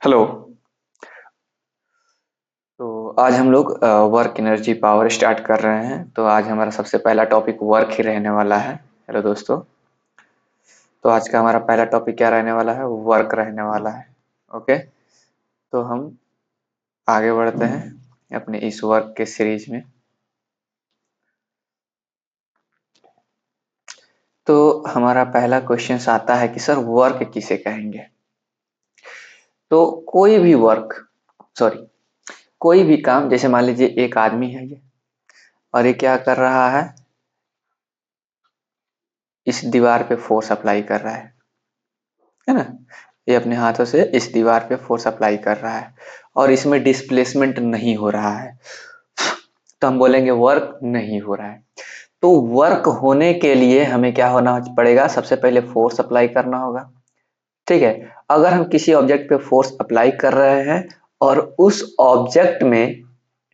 Hello. तो आज हम लोग वर्क एनर्जी पावर स्टार्ट कर रहे हैं। तो आज हमारा सबसे पहला टॉपिक वर्क ही रहने वाला है। हेलो दोस्तों। तो आज का हमारा पहला टॉपिक क्या रहने वाला है? वर्क रहने वाला है। ओके। तो हम आगे बढ़ते हैं अपने इस वर्क के सीरीज में। तो हमारा पहला क्वेश्चन आता है कि सर वर्क किसे कहेंगे? तो कोई भी वर्क, सॉरी, कोई भी काम, जैसे मान लीजिए एक आदमी है ये, और ये क्या कर रहा है? इस दीवार पे फोर्स अप्लाई कर रहा है ना? ये अपने हाथों से इस दीवार पे फोर्स अप्लाई कर रहा है और इसमें डिस्प्लेसमेंट नहीं हो रहा है, तो हम बोलेंगे वर्क नहीं हो रहा है। तो वर्क होने के लिए हमें क्या होना पड़ेगा? सबसे पहले फोर्स अप्लाई करना होगा। ठीक है। अगर हम किसी ऑब्जेक्ट पे फोर्स अप्लाई कर रहे हैं और उस ऑब्जेक्ट में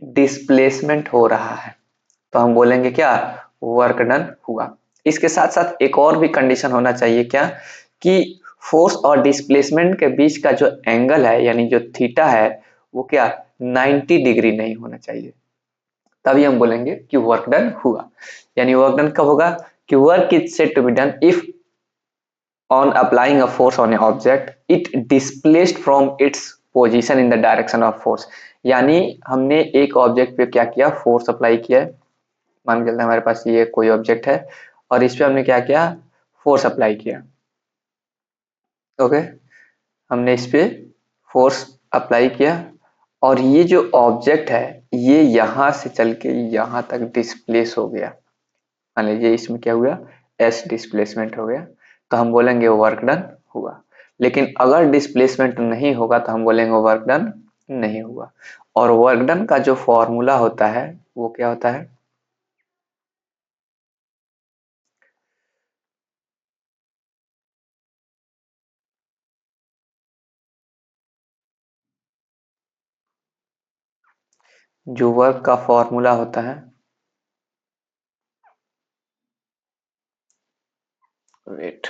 डिस्प्लेसमेंट हो रहा है, तो हम बोलेंगे क्या? वर्क डन हुआ। इसके साथ साथ एक और भी कंडीशन होना चाहिए, क्या? कि फोर्स और डिस्प्लेसमेंट के बीच का जो एंगल है, यानी जो थीटा है, वो क्या 90 डिग्री नहीं होना चाहिए। तभी हम बोलेंगे कि वर्क डन हुआ। यानी वर्क डन कब होगा? कि work is said to be done if on applying a force on an object it displaced from its position in the direction of force। यानी हमने एक ऑब्जेक्ट पे क्या किया? फोर्स अप्लाई किया है। मान के चलते हमारे पास ये कोई ऑब्जेक्ट है और इस पे हमने क्या किया? फोर्स अप्लाई किया। ओके। हमने इस पे फोर्स अप्लाई किया और ये जो ऑब्जेक्ट है ये यहाँ से चल के यहाँ तक डिस्प्लेस हो गया। मान लीजिए इसमें क्या हुआ? एस डिस्प्लेसमेंट हो गया, तो हम बोलेंगे वर्क डन हुआ। लेकिन अगर डिस्प्लेसमेंट नहीं होगा तो हम बोलेंगे वर्क डन नहीं हुआ। और वर्क डन का जो फॉर्मूला होता है वो क्या होता है? जो वर्क का फॉर्मूला होता है, वेट,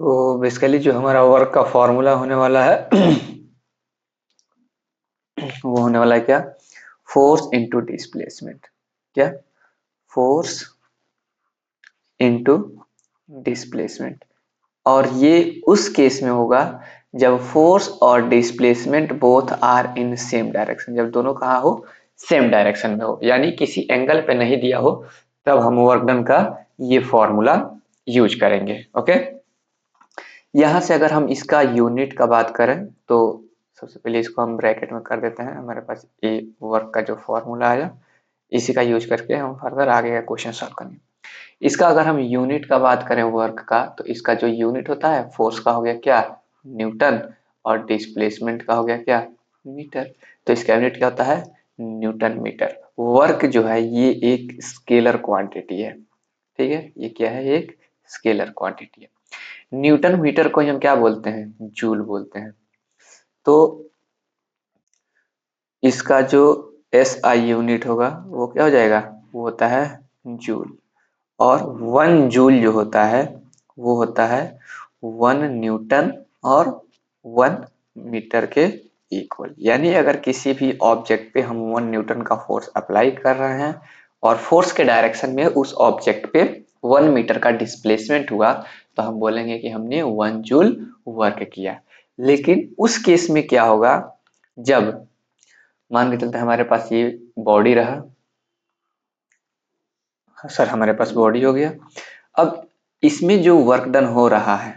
तो बेसिकली जो हमारा वर्क का फॉर्मूला होने वाला है वो होने वाला है क्या? Force into displacement. क्या? Force into displacement. और ये उस केस में होगा जब फोर्स और displacement both are in same direction. जब दोनों कहाँ हो? सेम डायरेक्शन में हो, यानी किसी एंगल पे नहीं दिया हो, तब हम वर्क डन का ये फॉर्मूला यूज करेंगे। ओके। यहाँ से अगर हम इसका यूनिट का बात करें तो सबसे पहले इसको हम ब्रैकेट में कर देते हैं। हमारे पास ये वर्क का जो फॉर्मूला आया इसी का यूज करके हम फर्दर आगे का क्वेश्चन सॉल्व करेंगे। इसका अगर हम यूनिट का बात करें वर्क का, तो इसका जो यूनिट होता है फोर्स का हो गया क्या? न्यूटन। और डिस्प्लेसमेंट का हो गया क्या? मीटर। तो इसका यूनिट क्या होता है? Newton metre. वर्क जो है ये एक स्केलर क्वांटिटी है। ठीक है, ये क्या है? एक स्केलर क्वांटिटी है। न्यूटन मीटर को हम क्या बोलते हैं? जूल बोलते हैं। तो इसका जो एस आई यूनिट होगा वो क्या हो जाएगा? वो होता है जूल। और 1 जूल जो होता है वो होता है 1 न्यूटन और 1 मीटर के इक्वल। यानी अगर किसी भी ऑब्जेक्ट पे हम 1 न्यूटन का फोर्स अप्लाई कर रहे हैं और फोर्स के डायरेक्शन में उस ऑब्जेक्ट पे 1 मीटर का डिस्प्लेसमेंट हुआ, तो हम बोलेंगे कि हमने 1 जूल वर्क किया। लेकिन उस केस में क्या होगा? जब मान के चलते हमारे पास ये बॉडी रहा, सर हमारे पास बॉडी हो गया। अब इसमें जो वर्क डन हो रहा है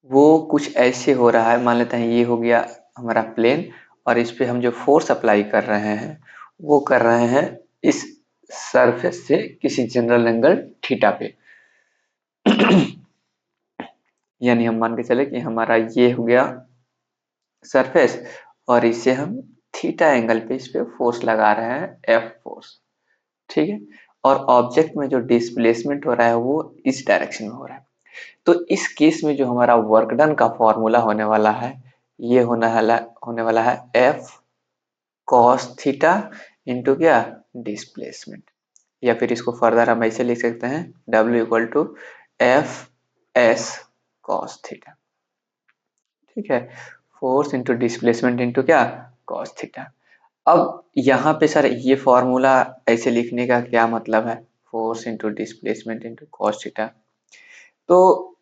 वो कुछ ऐसे हो रहा है, मान लेते हैं ये हो गया हमारा प्लेन और इस पे हम जो फोर्स अप्लाई कर रहे हैं वो कर रहे हैं इस सरफेस से किसी जनरल एंगल थीटा पे यानी हम मान के चले कि हमारा ये हो गया सरफेस और इससे हम थीटा एंगल पे इस पे फोर्स लगा रहे हैं, एफ फोर्स। ठीक है। और ऑब्जेक्ट में जो डिस्प्लेसमेंट हो रहा है वो इस डायरेक्शन में हो रहा है। तो इस केस में जो हमारा वर्क डन का फॉर्मूला होने वाला है ये होने वाला है एफ कॉस थीटा इंटू क्या, डिस्प्लेसमेंट। या फिर इसको फर्दर हम ऐसे लिख सकते हैं W equal to F S cos theta. ठीक है, फोर्स इंटू डिस्प्लेसमेंट इंटू क्या, कॉस थीटा। अब यहाँ पे सर ये फॉर्मूला ऐसे लिखने का क्या मतलब है, force into displacement into cos theta. तो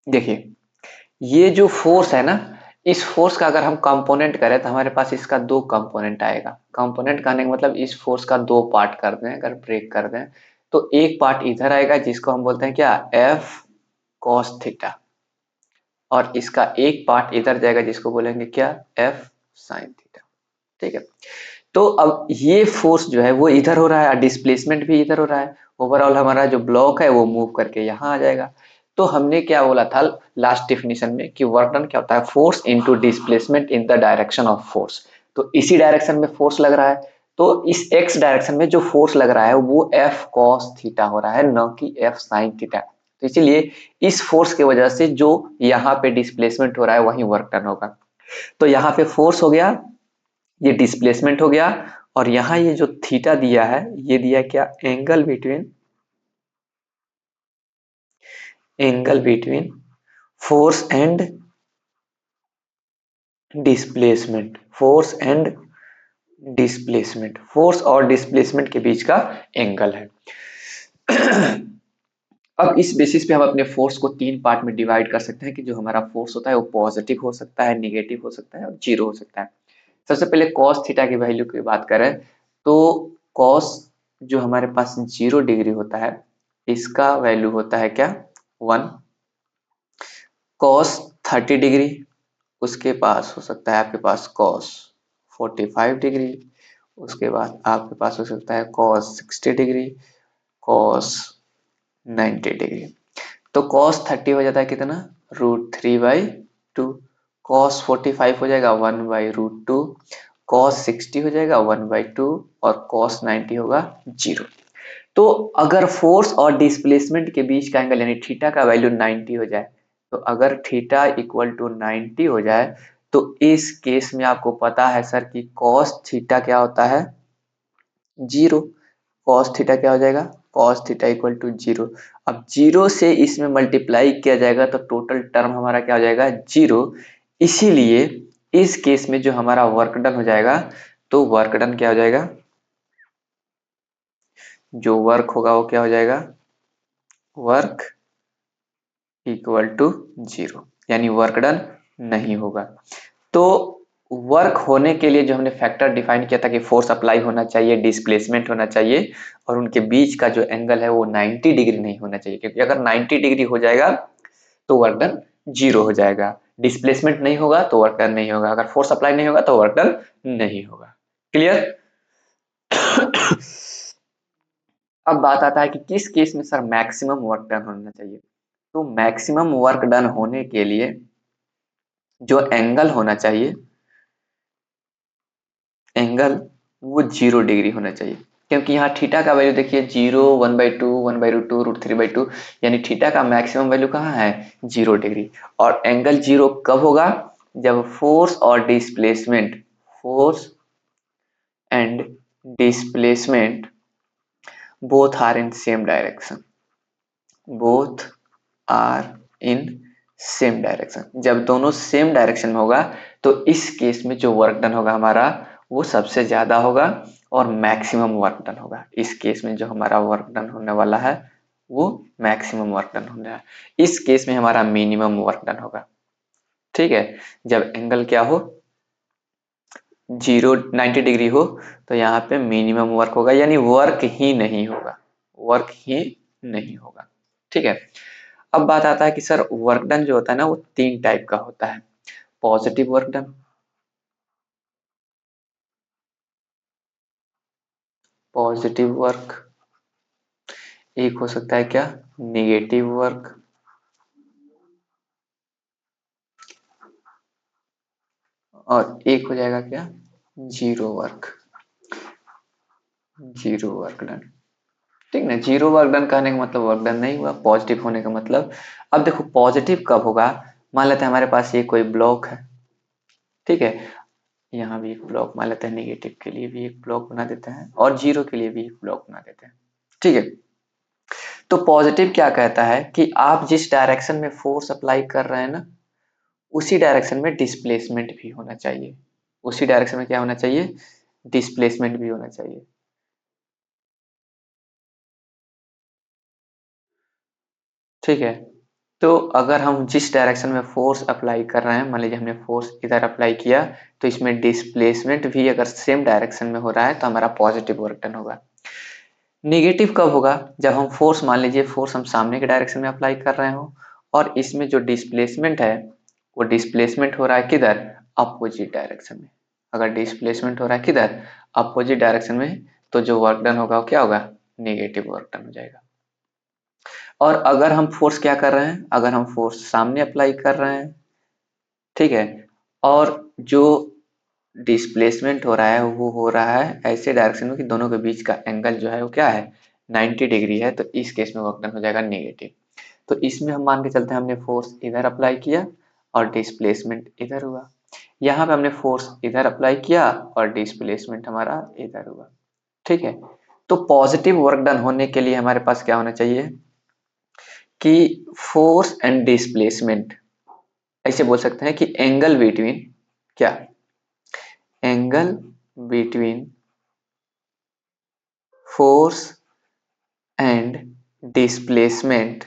देखिए, ये जो फोर्स है ना, इस फोर्स का अगर हम कंपोनेंट करें तो हमारे पास इसका दो कंपोनेंट आएगा। कंपोनेंट कहने का मतलब इस फोर्स का दो पार्ट कर दें, अगर ब्रेक कर दें तो एक पार्ट इधर आएगा जिसको हम बोलते हैं क्या, एफ कॉस थीटा, और इसका एक पार्ट इधर जाएगा जिसको बोलेंगे क्या, एफ साइन थीटा। ठीक है, तो अब ये फोर्स जो है वो इधर हो रहा है, डिस्प्लेसमेंट भी इधर हो रहा है। ओवरऑल हमारा जो ब्लॉक है वो मूव करके यहाँ आ जाएगा। तो हमने क्या बोला था लास्ट डिफिनीशन में कि वर्क डन क्या होता है, force into displacement in the direction of force. तो इसी डायरेक्शन में फोर्स लग रहा है, तो इस एक्स डायरेक्शन में जो फोर्स लग रहा है वो एफ कॉस थीटा हो रहा है, न कि एफ साइन थीटा। तो इसीलिए इस फोर्स की वजह से जो यहाँ पे डिस्प्लेसमेंट हो रहा है वही वर्क डन होगा। तो यहाँ पे फोर्स हो गया, ये डिस्प्लेसमेंट हो गया, और यहाँ ये जो थीटा दिया है ये दिया क्या, angle between force and displacement, force और डिस्प्लेसमेंट के बीच का एंगल है। अब इस बेसिस पे हम अपने फोर्स को तीन पार्ट में डिवाइड कर सकते हैं कि जो हमारा फोर्स होता है वो पॉजिटिव हो सकता है, निगेटिव हो सकता है और जीरो हो सकता है। सबसे पहले कॉस थीटा की वैल्यू की बात करें तो कॉस जो हमारे पास 0 डिग्री होता है इसका वैल्यू होता है क्या, 1। कॉस 30 डिग्री, उसके पास हो सकता है आपके पास कॉस 45 डिग्री, उसके बाद आपके पास हो सकता है कॉस 60 डिग्री, कॉस 90 डिग्री। तो कॉस 30 हो जाता है कितना, √3/2। कॉस 45 हो जाएगा 1/√2। कॉस 60 हो जाएगा 1/2 और कॉस 90 होगा 0। तो अगर फोर्स और डिस्प्लेसमेंट के बीच का एंगल यानी थीटा का वैल्यू 90 हो जाए, तो अगर थीटा इक्वल टू 90 हो जाए तो इस केस में आपको पता है सर कि कॉस थीटा क्या होता है, 0। कॉस थीटा क्या हो जाएगा, कॉस थीटा इक्वल टू 0। अब 0 से इसमें मल्टीप्लाई किया जाएगा तो टोटल टर्म हमारा क्या हो जाएगा, 0। इसीलिए इस केस में जो हमारा वर्क डन हो जाएगा, तो वर्क डन क्या हो जाएगा, जो वर्क होगा वो क्या हो जाएगा, वर्क इक्वल टू 0, यानी वर्क डन नहीं होगा। तो वर्क होने के लिए जो हमने फैक्टर डिफाइन किया था कि फोर्स अप्लाई होना चाहिए, डिस्प्लेसमेंट होना चाहिए और उनके बीच का जो एंगल है वो 90 डिग्री नहीं होना चाहिए, क्योंकि अगर 90 डिग्री हो जाएगा तो वर्क डन 0 हो जाएगा। डिस्प्लेसमेंट नहीं होगा तो वर्क डन नहीं होगा, अगर फोर्स अप्लाई नहीं होगा तो वर्क डन नहीं होगा। क्लियर? अब बात आता है कि किस केस में सर मैक्सिमम वर्क डन होना चाहिए। तो मैक्सिमम वर्क डन होने के लिए जो एंगल होना चाहिए, एंगल वो 0 डिग्री होना चाहिए, क्योंकि यहाँ थीटा का वैल्यू देखिए 0, 1/2, 1/√2, √3/2, यानी थीटा का मैक्सिमम वैल्यू कहाँ है, 0 डिग्री। और एंगल 0 कब होगा, जब force and displacement both are in same direction, both are in same direction. जब दोनों सेम डायरेक्शन में होगा तो इस केस में जो वर्क डन होगा हमारा वो सबसे ज्यादा होगा और मैक्सिमम वर्क डन होगा। इस केस में जो हमारा वर्क डन होने वाला है वो मैक्सिमम वर्क डन होने वाला है, इस केस में हमारा मिनिमम वर्क डन होगा। ठीक है, जब एंगल क्या हो, 90 डिग्री हो तो यहाँ पे मिनिमम वर्क होगा, यानी वर्क ही नहीं होगा, वर्क ही नहीं होगा। ठीक है, अब बात आता है कि सर वर्क डन जो होता है ना वो तीन टाइप का होता है। Positive work done, positive work, एक हो सकता है क्या, निगेटिव वर्क, और एक हो जाएगा क्या, zero work, zero work done. ठीक ना, जीरो वर्क डन कहने का मतलब वर्क डन नहीं हुआ, पॉजिटिव होने का मतलब। अब देखो पॉजिटिव कब होगा, मान लेते हैं हमारे पास ये कोई ब्लॉक है, ठीक है, यहाँ भी एक ब्लॉक मान लेते हैं, नेगेटिव के लिए भी एक ब्लॉक बना देते हैं और जीरो के लिए भी एक ब्लॉक बना देते हैं, ठीक है। तो पॉजिटिव क्या कहता है कि आप जिस डायरेक्शन में फोर्स अप्लाई कर रहे हैं ना, उसी डायरेक्शन में डिस्प्लेसमेंट भी होना चाहिए। उसी डायरेक्शन में क्या होना चाहिए, डिस्प्लेसमेंट भी होना चाहिए। ठीक है, तो अगर हम जिस डायरेक्शन में फोर्स अप्लाई कर रहे हैं, मान लीजिए हमने फोर्स इधर अप्लाई किया, तो इसमें डिस्प्लेसमेंट भी अगर सेम डायरेक्शन में हो रहा है तो हमारा पॉजिटिव वर्क डन होगा। नेगेटिव कब होगा, जब हम फोर्स, मान लीजिए फोर्स हम सामने के डायरेक्शन में अप्लाई कर रहे हो और इसमें जो डिस्प्लेसमेंट है वो डिस्प्लेसमेंट हो रहा है किधर, अपोजिट डायरेक्शन में। अगर डिस्प्लेसमेंट हो रहा है किधर, अपोजिट डायरेक्शन में, तो जो वर्क डन होगा वो क्या होगा, नेगेटिव वर्क डन हो जाएगा। और अगर हम फोर्स क्या कर रहे हैं, अगर हम फोर्स सामने अप्लाई कर रहे हैं, ठीक है, और जो डिस्प्लेसमेंट हो रहा है वो हो रहा है ऐसे डायरेक्शन में कि दोनों के बीच का एंगल जो है वो क्या है, 90 डिग्री है, तो इस केस में वर्क डन हो जाएगा नेगेटिव। तो इसमें हम मान के चलते हैं हमने फोर्स इधर अप्लाई किया और डिस्प्लेसमेंट इधर हुआ, यहाँ पे हमने फोर्स इधर अप्लाई किया और डिस्प्लेसमेंट हमारा इधर हुआ, ठीक है। तो पॉजिटिव वर्क डन होने के लिए हमारे पास क्या होना चाहिए कि फोर्स एंड डिस्प्लेसमेंट, ऐसे बोल सकते हैं कि एंगल बिटवीन क्या, angle between force and displacement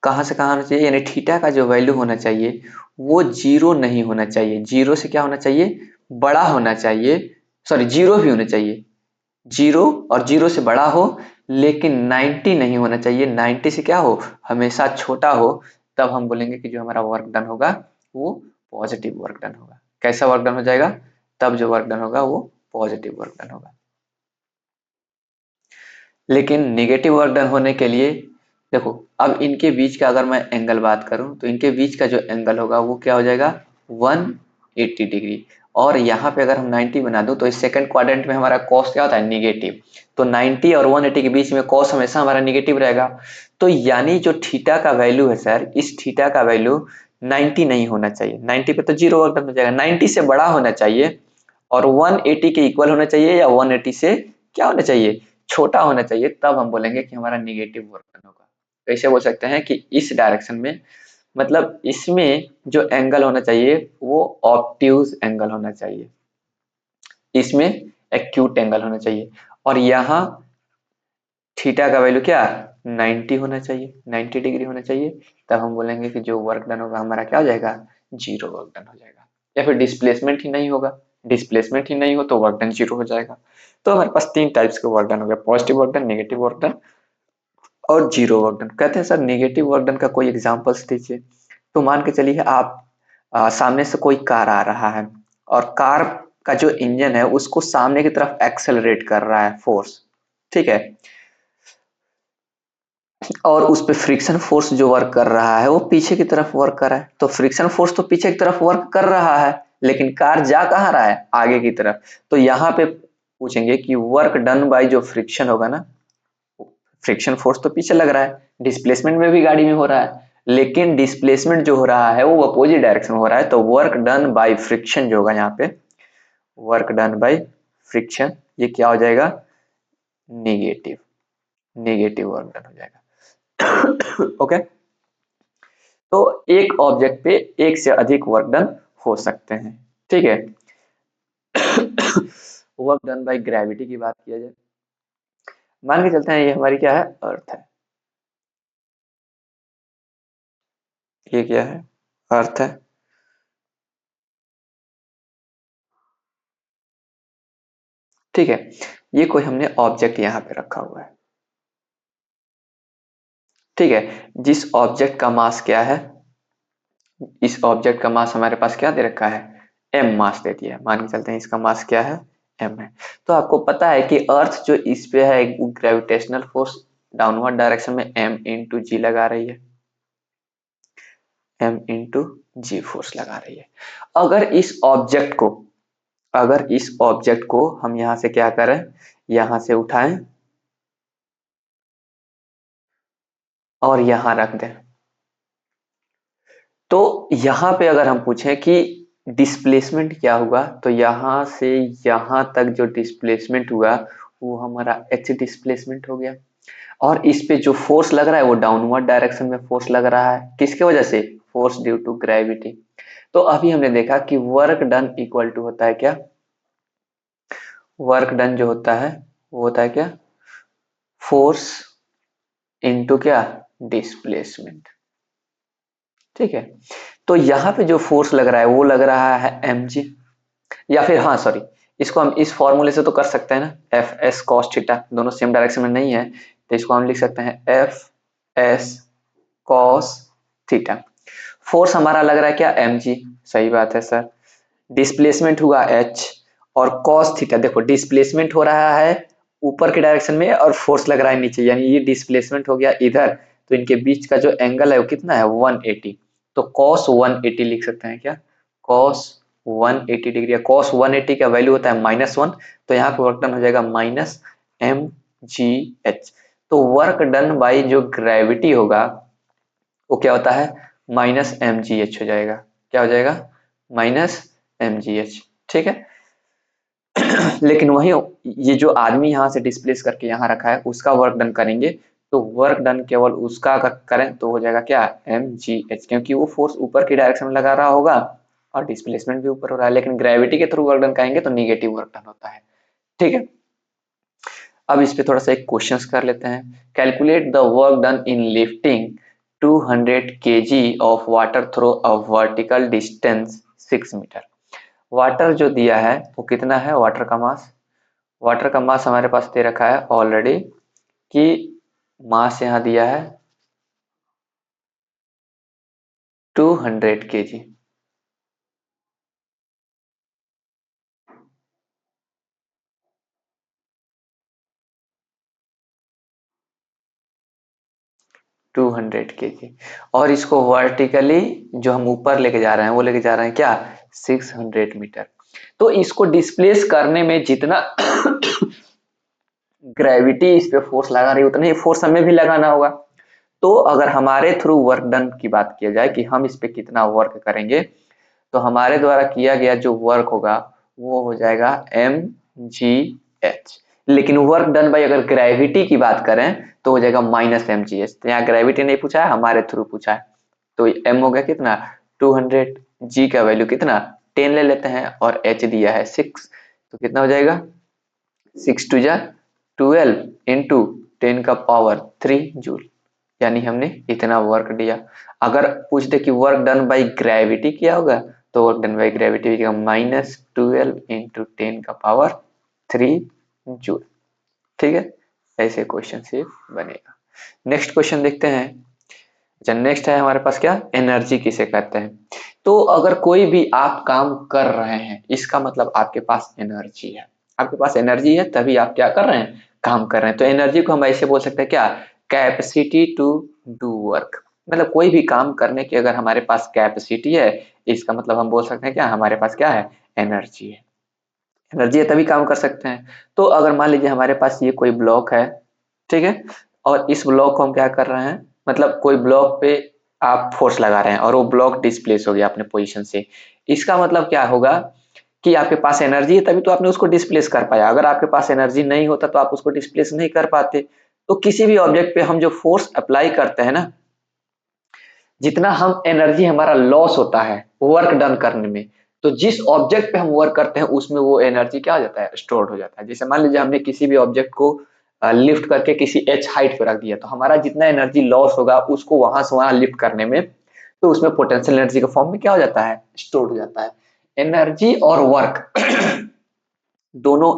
कहाँ से कहाँ होना चाहिए, यानी थीटा का जो वैल्यू होना चाहिए वो जीरो नहीं होना चाहिए। जीरो से क्या होना चाहिए, बड़ा होना चाहिए, सॉरी जीरो भी होना चाहिए, जीरो और जीरो से बड़ा हो, लेकिन 90 नहीं होना चाहिए। 90 से क्या हो, हमेशा छोटा हो, तब हम बोलेंगे कि जो हमारा वर्क डन होगा वो पॉजिटिव वर्क डन होगा। कैसा वर्क डन हो जाएगा, तब जो वर्क डन होगा वो पॉजिटिव वर्क डन होगा। लेकिन नेगेटिव वर्क डन होने के लिए देखो, अब इनके बीच का अगर मैं एंगल बात करूं तो इनके बीच का जो एंगल होगा वो क्या हो जाएगा, 180 डिग्री। और यहाँ पे अगर हम 90 बना दूं तो इस सेकंड क्वाड्रेंट में हमारा कॉस क्या होता है, निगेटिव। तो 90 और 180 के बीच में कॉस हमेशा हमारा निगेटिव रहेगा। तो यानी जो थीटा का वैल्यू है सर, इस थीटा का वैल्यू 90 नहीं होना चाहिए। 90 पे तो जीरो वर्क डन हो जाएगा, 90 से बड़ा होना चाहिए और 180 के इक्वल होना चाहिए या 180 से क्या होना चाहिए, छोटा होना चाहिए, तब हम बोलेंगे कि हमारा निगेटिव वर्क डन होगा। तो ऐसे बोल सकते हैं कि इस डायरेक्शन में, मतलब इसमें जो एंगल होना चाहिए वो ऑब्ट्यूज एंगल होना चाहिए, इसमें एक्यूट एंगल होना चाहिए, और यहाँ थीटा का वैल्यू क्या, 90 होना चाहिए, 90 डिग्री होना चाहिए। तब हम बोलेंगे कि जो वर्क डन होगा हमारा क्या हो जाएगा, जीरो वर्क डन हो जाएगा। या फिर डिस्प्लेसमेंट ही नहीं होगा, डिस्प्लेसमेंट ही नहीं हो तो वर्क डन जीरो हो जाएगा। तो हमारे पास तीन टाइप्स के वर्क डन हो गए, positive work done, negative work done और जीरो वर्क डन। कहते हैं सर नेगेटिव वर्क डन का कोई एग्जांपल्स दीजिए। तो मान के चलिए आप सामने से कोई कार आ रहा है और कार का जो इंजन है उसको सामने की तरफ एक्सेलरेट कर रहा है फोर्स, ठीक है, और उस पे फ्रिक्शन फोर्स जो वर्क कर रहा है वो पीछे की तरफ वर्क कर रहा है। तो फ्रिक्शन फोर्स तो पीछे की तरफ वर्क कर रहा है, लेकिन कार जा कहाँ रहा है, आगे की तरफ। तो यहाँ पे पूछेंगे कि वर्क डन बाय जो फ्रिक्शन होगा ना, फ्रिक्शन फोर्स तो पीछे लग रहा है, डिस्प्लेसमेंट में भी गाड़ी में हो रहा है, लेकिन डिस्प्लेसमेंट जो हो रहा है वो अपोजिट डायरेक्शन में हो रहा है। तो वर्क डन बाय फ्रिक्शन जो होगा यहाँ पे, वर्क डन बाय फ्रिक्शन, ये क्या हो जाएगा, निगेटिव, निगेटिव वर्क डन हो जाएगा। ओके। तो एक ऑब्जेक्ट पे एक से अधिक वर्क डन हो सकते हैं, ठीक है। वर्क डन बाय ग्रेविटी की बात किया जाए, मान के चलते हैं ये हमारी क्या है, अर्थ है, ये क्या है, अर्थ है, ठीक है। ये कोई हमने ऑब्जेक्ट यहाँ पे रखा हुआ है, ठीक है। जिस ऑब्जेक्ट का मास क्या है, इस ऑब्जेक्ट का मास हमारे पास क्या दे रखा है, m मास दे दिया है। मान के चलते हैं इसका मास क्या है, m है। तो आपको पता है कि अर्थ जो इस पे है ग्रेविटेशनल फोर्स डाउनवर्ड डायरेक्शन में m इंटू जी लगा रही है, m इंटू जी फोर्स लगा रही है। अगर इस ऑब्जेक्ट को, अगर इस ऑब्जेक्ट को हम यहाँ से क्या करें, यहाँ से उठाएं और यहाँ रख दें, तो यहाँ पे अगर हम पूछें कि डिस्प्लेसमेंट क्या हुआ, तो यहाँ से यहाँ तक जो डिस्प्लेसमेंट हुआ वो हमारा एच डिस्प्लेसमेंट हो गया। और इस पे जो फोर्स लग रहा है वो डाउनवर्ड डायरेक्शन में फोर्स लग रहा है, किसके वजह से? Force due to gravity. तो अभी हमने देखा कि वर्क डन इक्वल टू होता है क्या? वर्क डन जो होता है वो होता है क्या? फोर्स इनटू क्या? डिस्प्लेसमेंट। ठीक है, तो यहाँ पे जो फोर्स लग रहा है वो लग रहा है mg, या फिर हाँ सॉरी, इसको हम इस फॉर्मूले से तो कर सकते हैं ना, एफ एस कॉस थीटा, दोनों सेम डायरेक्शन में नहीं है तो इसको हम लिख सकते हैं F S cos theta. Force हमारा लग रहा है क्या? mg। सही बात है सर। डिस्प्लेसमेंट हुआ h, और कॉस थीटा, देखो डिस्प्लेसमेंट हो रहा है ऊपर के डायरेक्शन में और फोर्स लग रहा है नीचे, यानी ये डिस्प्लेसमेंट हो गया इधर, तो इनके बीच का जो एंगल है वो कितना है? 180। तो cos 180 लिख सकते हैं क्या? cos 180 degree. cos 180 का वैल्यू होता है -1, तो यहाँ पे वर्क डन हो जाएगा माइनस mgh। तो वर्क डन बाई जो ग्रेविटी होगा वो क्या होता है? माइनस mgh हो जाएगा। क्या हो जाएगा? Minus mgh। ठीक है। लेकिन वही ये जो आदमी यहाँ से डिस्प्लेस करके यहाँ रखा है उसका वर्क डन करेंगे, तो वर्क डन केवल उसका अगर करें तो हो जाएगा क्या? mgh, क्योंकि वो फोर्स ऊपर की डायरेक्शन में लगा रहा होगा और डिस्प्लेसमेंट भी ऊपर हो रहा है, लेकिन ग्रेविटी के थ्रू वर्क डन करेंगे तो निगेटिव वर्क डन होता है। ठीक है, अब इस पे थोड़ा सा एक क्वेश्चन कर लेते हैं। Calculate the work done in lifting 200 kg of water through a vertical distance 6 metre. Water जो दिया है वो कितना है? वाटर का मास, वाटर का मास हमारे पास दे रखा है ऑलरेडी कि मास यहाँ दिया है 200 kg। टू 200 kg, और इसको वर्टिकली जो हम ऊपर लेके जा रहे हैं वो लेके जा रहे हैं क्या? 600 मीटर। तो इसको डिस्प्लेस करने में जितना ग्रेविटी इस पे फोर्स लगा रही है उतना ही फोर्स हमें भी लगाना होगा। तो अगर हमारे थ्रू वर्क डन की बात किया जाए कि हम इस पे कितना वर्क करेंगे, तो हमारे द्वारा किया गया जो वर्क होगा वो हो जाएगा mgh। लेकिन वर्क डन बाई अगर ग्रेविटी की बात करें तो हो जाएगा माइनस mgh। तो यहाँ ग्रेविटी नहीं पूछा है, हमारे थ्रू पूछा है। तो m हो गया कितना? 200, g का वैल्यू कितना? 10 ले लेते हैं और h दिया है 6, तो कितना हो जाएगा? 6 टू जा 12 इंटू 10 का पावर 3 जूल, यानी हमने इतना वर्क दिया। अगर पूछ दे कि वर्क डन बाई ग्रेविटी क्या होगा, तो वर्क डन बाई ग्रेविटी का -12 इंटू 10 का पावर 3 जूल। ठीक है, ऐसे क्वेश्चन से बनेगा। नेक्स्ट क्वेश्चन देखते हैं। अच्छा, नेक्स्ट है हमारे पास क्या? एनर्जी किसे कहते हैं। तो अगर कोई भी आप काम कर रहे हैं इसका मतलब आपके पास एनर्जी है, आपके पास एनर्जी है तभी आप क्या कर रहे हैं? काम कर रहे हैं। तो एनर्जी को हम ऐसे बोल सकते हैं क्या? Capacity to do work. मतलब कोई भी काम करने की अगर हमारे पास कैपेसिटी है, इसका मतलब हम बोल सकते हैं क्या? हमारे पास क्या है? एनर्जी है। एनर्जी है तभी काम कर सकते हैं। तो अगर मान लीजिए हमारे पास ये कोई ब्लॉक है, ठीक है, और इस ब्लॉक को हम क्या कर रहे हैं, मतलब कोई ब्लॉक पे आप फोर्स लगा रहे हैं और वो ब्लॉक डिस्प्लेस हो गया अपने पोजीशन से। इसका मतलब क्या होगा कि आपके पास एनर्जी है तभी तो आपने उसको डिस्प्लेस कर पाया। अगर आपके पास एनर्जी नहीं होता तो आप उसको डिस्प्लेस नहीं कर पाते। तो किसी भी ऑब्जेक्ट पे हम जो फोर्स अप्लाई करते हैं ना, जितना हम एनर्जी हमारा लॉस होता है वर्क डन करने में, तो जिस ऑब्जेक्ट पे हम वर्क करते हैं उसमें वो एनर्जी क्या हो जाता है? स्टोर्ड हो जाता है। जैसे मान लीजिए हमने किसी भी ऑब्जेक्ट को लिफ्ट करके किसी एच हाइट पे रख दिया, तो हमारा जितना एनर्जी लॉस होगा उसको वहां से वहां लिफ्ट करने में, तो उसमें पोटेंशियल एनर्जी के फॉर्म में क्या हो जाता है? स्टोर्ड हो जाता है। एनर्जी और वर्क दोनों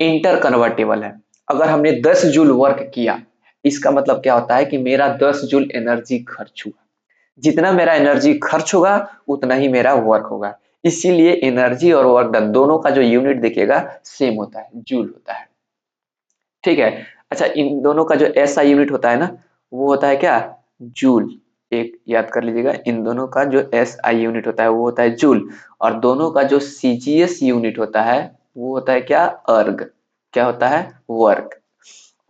इंटर कन्वर्टेबल है। अगर हमने 10 जूल वर्क किया, इसका मतलब क्या होता है कि मेरा 10 जूल एनर्जी खर्च हुआ। जितना मेरा एनर्जी खर्च होगा उतना ही मेरा वर्क होगा। इसीलिए एनर्जी और वर्क डन दोनों का जो यूनिट देखिएगा सेम होता है, जूल होता है। ठीक है। अच्छा, इन दोनों का जो एसआई यूनिट होता है ना, वो होता है क्या? जूल। एक याद कर लीजिएगा, इन दोनों का जो एसआई यूनिट होता है वो होता है जूल, और दोनों का जो सीजीएस यूनिट होता है वो होता है क्या? अर्ग। क्या होता है? वर्क।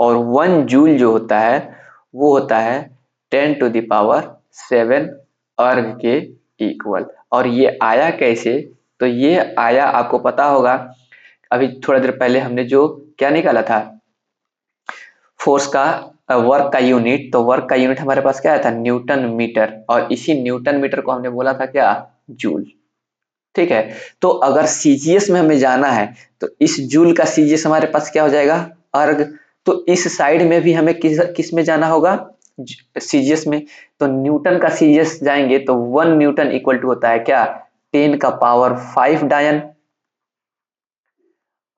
और 1 जूल जो होता है वो होता है 10 टू द पावर 7 अर्घ के इक्वल। और ये आया कैसे? तो ये आया, आपको पता होगा अभी थोड़ा देर पहले हमने जो क्या निकाला था, फोर्स का वर्क का यूनिट। तो वर्क का यूनिट हमारे पास क्या आया था? Newton metre. और इसी न्यूटन मीटर को हमने बोला था क्या? जूल। ठीक है। तो अगर सीजीएस में हमें जाना है तो इस जूल का सीजीएस हमारे पास क्या हो जाएगा? अर्ग। तो इस साइड में भी हमें किस में जाना होगा? सीजीएस में। तो न्यूटन का सीजीएस जाएंगे तो 1 न्यूटन इक्वल टू होता है क्या? 10 का पावर 5 डायन।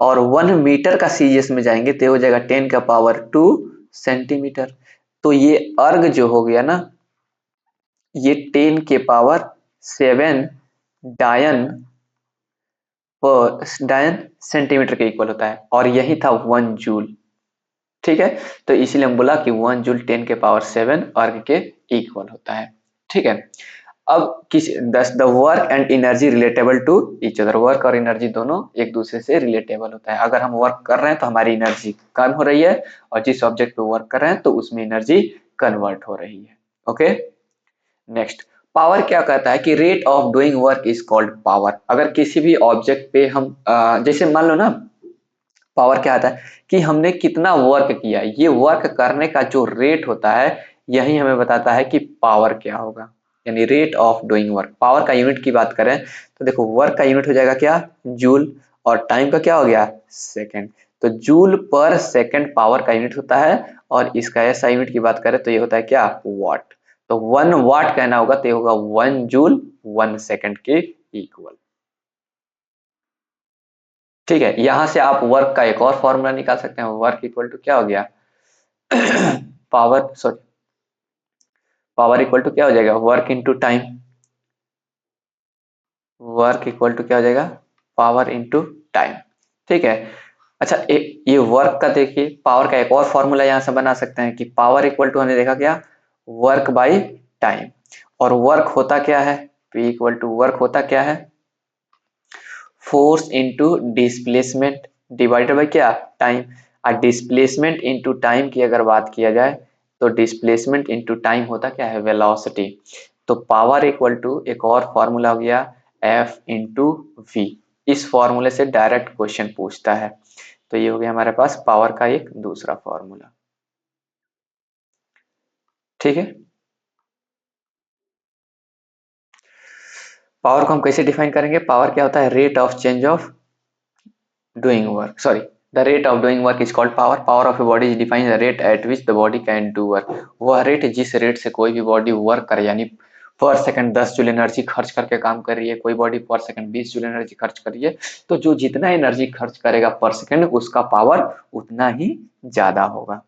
और 1 मीटर का सीजीएस में जाएंगे तो हो जाएगा 10 का पावर 2 सेंटीमीटर। तो ये अर्ग जो हो गया ना, ये 10 के पावर 7 डायन पर डायन सेंटीमीटर के इक्वल होता है। और यही था 1 जूल। ठीक है। तो इसीलिए हम बोला कि 1 जूल 10 के पावर 7 अर्ग के इक्वल होता है। ठीक है। अब किस the work and energy relatable to each other. Work और एनर्जी दोनों एक दूसरे से रिलेटेबल होता है। अगर हम वर्क कर रहे हैं तो हमारी एनर्जी कम हो रही है, और जिस ऑब्जेक्ट पे वर्क कर रहे हैं तो उसमें एनर्जी कन्वर्ट हो रही है। ओके। नेक्स्ट, पावर क्या कहता है कि rate of doing work is called power. अगर किसी भी ऑब्जेक्ट पे हम जैसे मान लो ना, पावर क्या आता है कि हमने कितना वर्क किया, ये वर्क करने का जो रेट होता है यही हमें बताता है कि पावर क्या होगा, यानी rate of doing work. Power का यूनिट की बात करें तो देखो, वर्क का यूनिट हो जाएगा क्या? जूल। और टाइम का क्या हो गया? सेकंड। तो जूल पर सेकंड पावर का यूनिट होता है। और इसका ऐसा यूनिट की बात करें तो ये होता है क्या? वाट। तो 1 वाट कहना होगा तो ये होगा 1 जूल 1 सेकंड के इक्वल। ठीक है। यहां से आप वर्क का एक और फॉर्मूला निकाल सकते हैं। वर्क इक्वल टू क्या हो गया? Power, sorry, power equal to क्या हो जाएगा? Work into time. Work equal to क्या हो जाएगा? Power into time. ठीक है। अच्छा, ये वर्क का देखिए, पावर का एक और फॉर्मूला यहां से बना सकते हैं कि पावर इक्वल टू हमने देखा क्या? Work by time. और वर्क होता क्या है? P इक्वल टू वर्क होता क्या है? Force into displacement divided by क्या? टाइम। और डिस्प्लेसमेंट इनटू टाइम की अगर बात किया जाए तो डिस्प्लेसमेंट इनटू टाइम होता क्या है? वेलोसिटी। तो पावर इक्वल टू एक और फॉर्मूला हो गया F इंटू वी। इस फॉर्मूले से डायरेक्ट क्वेश्चन पूछता है। तो ये हो गया हमारे पास पावर का एक दूसरा फॉर्मूला। ठीक है। पावर को हम कैसे डिफाइन करेंगे? पावर क्या होता है? Rate of change of doing work, sorry, the rate of doing work is called power. Power of a body is defined the rate at which the body can do work. वह rate जिस rate से कोई भी body work करे, यानी पर second 10 joule energy खर्च करके काम कर रही है, कोई बॉडी पर सेकंड 20 जूल एनर्जी खर्च कर रही है, तो जो जितना एनर्जी खर्च करेगा पर सेकंड उसका पावर उतना ही ज्यादा होगा।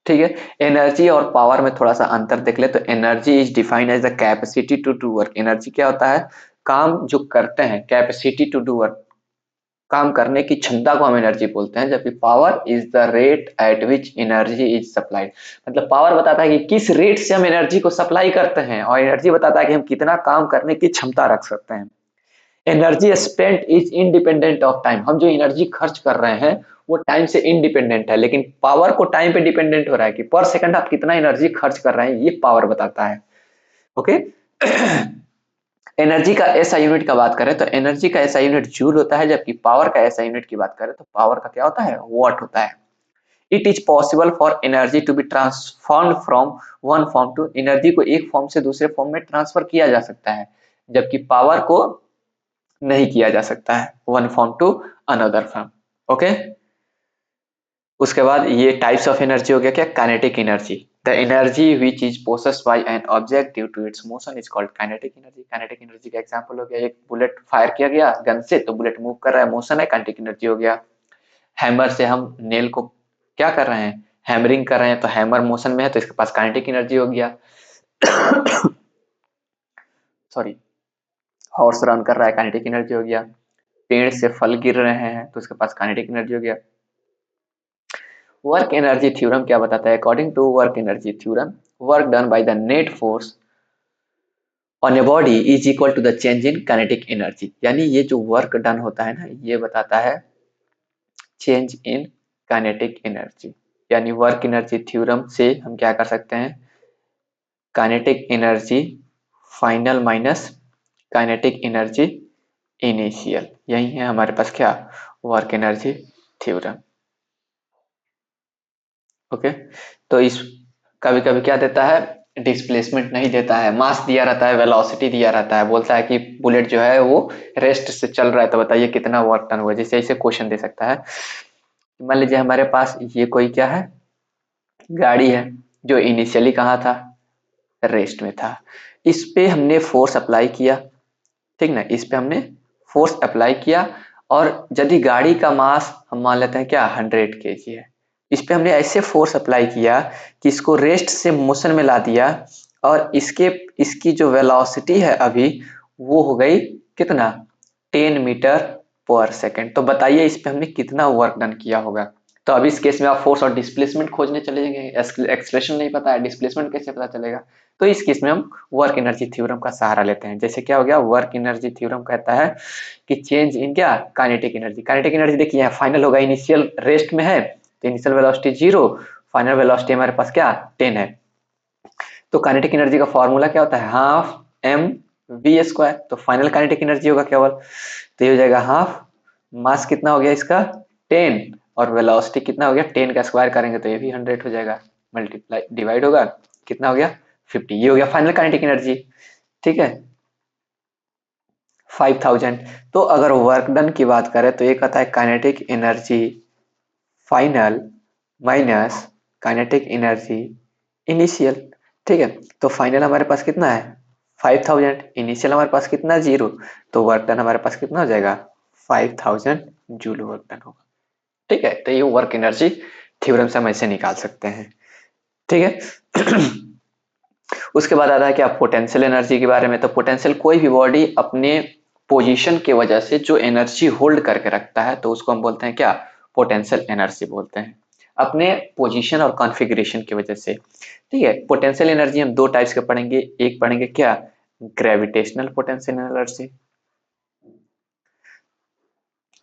ठीक है। एनर्जी और पावर में थोड़ा सा अंतर देख ले तो energy is defined as the capacity to do work. Energy क्या होता है? काम जो करते हैं, कैपेसिटी टू डू वर्क, काम करने की क्षमता को हम एनर्जी बोलते हैं। जबकि power is the rate at which energy is supplied. मतलब पावर बताता है कि किस रेट से हम एनर्जी को सप्लाई करते हैं, और एनर्जी बताता है कि हम कितना काम करने की क्षमता रख सकते हैं। Energy spent is independent of time. हम जो एनर्जी खर्च कर रहे हैं वो टाइम से इंडिपेंडेंट है, लेकिन पावर को टाइम पे डिपेंडेंट हो रहा है कि पर सेकंड आप कितना एनर्जी खर्च कर रहे हैं, ये पावर बताता है। ओके। एनर्जी का ऐसा यूनिट का बात करें तो एनर्जी का ऐसा यूनिट जूल होता है, जबकि पावर का ऐसा यूनिट की बात करें तो पावर का क्या होता है? वॉट होता है। It is possible for energy to be transform from one form to, energy को एक फॉर्म से दूसरे फॉर्म में ट्रांसफर किया जा सकता है, जबकि पावर को नहीं किया जा सकता है, one form to another form. Okay. उसके बाद ये टाइप्स ऑफ एनर्जी हो गया क्या? Kinetic energy. The energy which is possessed by an object due to its motion is called kinetic energy. Kinetic energy का एग्जांपल हो गया, एक बुलेट फायर किया गया गन से तो बुलेट मूव कर रहा है, मोशन है, काइनेटिक एनर्जी हो गया। हैमर से हम नेल को क्या कर रहे हैं? हैमरिंग कर रहे हैं, तो हैमर मोशन में है तो इसके पास काइनेटिक एनर्जी हो गया। सॉरी, हॉर्स रन कर रहा है, काइनेटिक एनर्जी हो गया। पेड़ से फल गिर रहे हैं तो उसके पास काइनेटिक एनर्जी हो गया। वर्क एनर्जी थ्योरम क्या बताता है? According to work energy theorem, work done by the net force on a body is equal to the change in kinetic energy. यानी ये जो वर्क डन होता है ना, ये बताता है चेंज इन काइनेटिक एनर्जी। यानी वर्क एनर्जी थ्योरम से हम क्या कर सकते हैं? Kinetic energy final minus kinetic energy initial, यही है हमारे पास क्या, वर्क एनर्जी थ्योरम। ओके, तो इस कभी कभी क्या देता है, डिस्प्लेसमेंट नहीं देता है, मास दिया रहता है, वेलोसिटी दिया रहता है, बोलता है कि बुलेट जो है वो रेस्ट से चल रहा है तो बताइए कितना वर्क टन हुआ, जैसे ऐसे क्वेश्चन दे सकता है। मान लीजिए हमारे पास ये कोई क्या है, गाड़ी है जो इनिशियली कहाँ था, रेस्ट में था। इस पे हमने फोर्स अप्लाई किया, ठीक ना, इस पे हमने फोर्स अप्लाई किया, और यदि गाड़ी का मास हम मान लेते हैं क्या 100 kg है, इस पे हमने ऐसे फोर्स अप्लाई किया कि इसको रेस्ट से मोशन में ला दिया, और इसकी जो वेलोसिटी है अभी वो हो गई कितना, 10 मीटर पर सेकेंड। तो बताइए इस पे हमने कितना वर्क डन किया होगा। तो अभी इस केस में आप फोर्स और डिस्प्लेसमेंट खोजने चले जाएंगे, एक्सलेशन नहीं पता है, डिस्प्लेसमेंट कैसे पता चलेगा। तो इस केस में हम वर्क एनर्जी थ्योरम का सहारा लेते हैं। जैसे क्या हो गया, वर्क एनर्जी थ्योरम कहता है कि चेंज इन क्या, काइनेटिक एनर्जी। काइनेटिक एनर्जी देखिए यहाँ फाइनल होगा, इनिशियल रेस्ट में है तो इनिशियल वेलोसिटी 0, फाइनल वेलोसिटी हमारे पास क्या 10 है। तो काइनेटिक एनर्जी का फॉर्मूला क्या होता है, हाफ एम वी स्क्वायर। तो फाइनल काइनेटिक एनर्जी होगा केवल, तो ये हो जाएगा हाफ, मास कितना हो गया इसका 10, और वेलोसिटी कितना हो गया 10 का स्क्वायर करेंगे तो ये भी 100 हो जाएगा, मल्टीप्लाई डिवाइड होगा कितना हो गया 50, ये हो गया फाइनल काइनेटिक एनर्जी। ठीक है 5000। तो अगर वर्क डन की बात करें तो ये कहता है kinetic energy final minus kinetic energy initial. ठीक है, तो फाइनल हमारे पास कितना है 5000, इनिशियल हमारे पास कितना 0, तो वर्क डन हमारे पास कितना हो जाएगा 5000 जूल वर्क डन होगा। ठीक है, तो ये वर्क एनर्जी थ्योरम से हम ऐसे निकाल सकते हैं। ठीक है उसके बाद आता है क्या, पोटेंशियल एनर्जी के बारे में। तो पोटेंशियल कोई भी बॉडी अपने पोजीशन की वजह से जो एनर्जी होल्ड करके रखता है तो उसको हम बोलते हैं क्या, पोटेंशियल एनर्जी बोलते हैं, अपने पोजीशन और कॉन्फ़िगरेशन की वजह से। ठीक है, पोटेंशियल एनर्जी हम दो टाइप्स के पढ़ेंगे, एक पढ़ेंगे क्या, gravitational potential energy,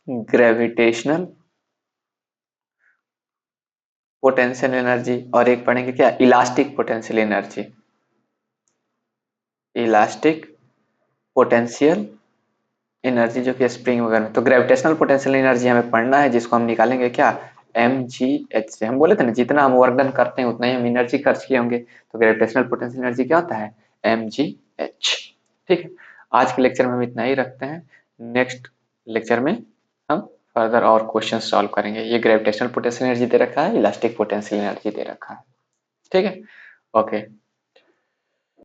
gravitational potential energy, और एक पढ़ेंगे क्या, elastic potential energy, elastic potential energy जो कि स्प्रिंग वगैरह में। तो ग्रेविटेशनल पोटेंशियल एनर्जी हमें पढ़ना है, जिसको हम निकालेंगे क्या, mgh से। हम बोले थे ना जितना हम वर्क डन करते हैं उतना ही हम एनर्जी खर्च किए होंगे, तो ग्रेविटेशनल पोटेंशियल एनर्जी क्या होता है mgh। ठीक है, आज के लेक्चर में हम इतना ही रखते हैं, नेक्स्ट लेक्चर में हम फर्दर और क्वेश्चन सॉल्व करेंगे। ये ग्रेविटेशनल पोटेंशियल एनर्जी दे रखा है, इलास्टिक पोटेंशियल एनर्जी दे रखा है। ठीक है, ओके।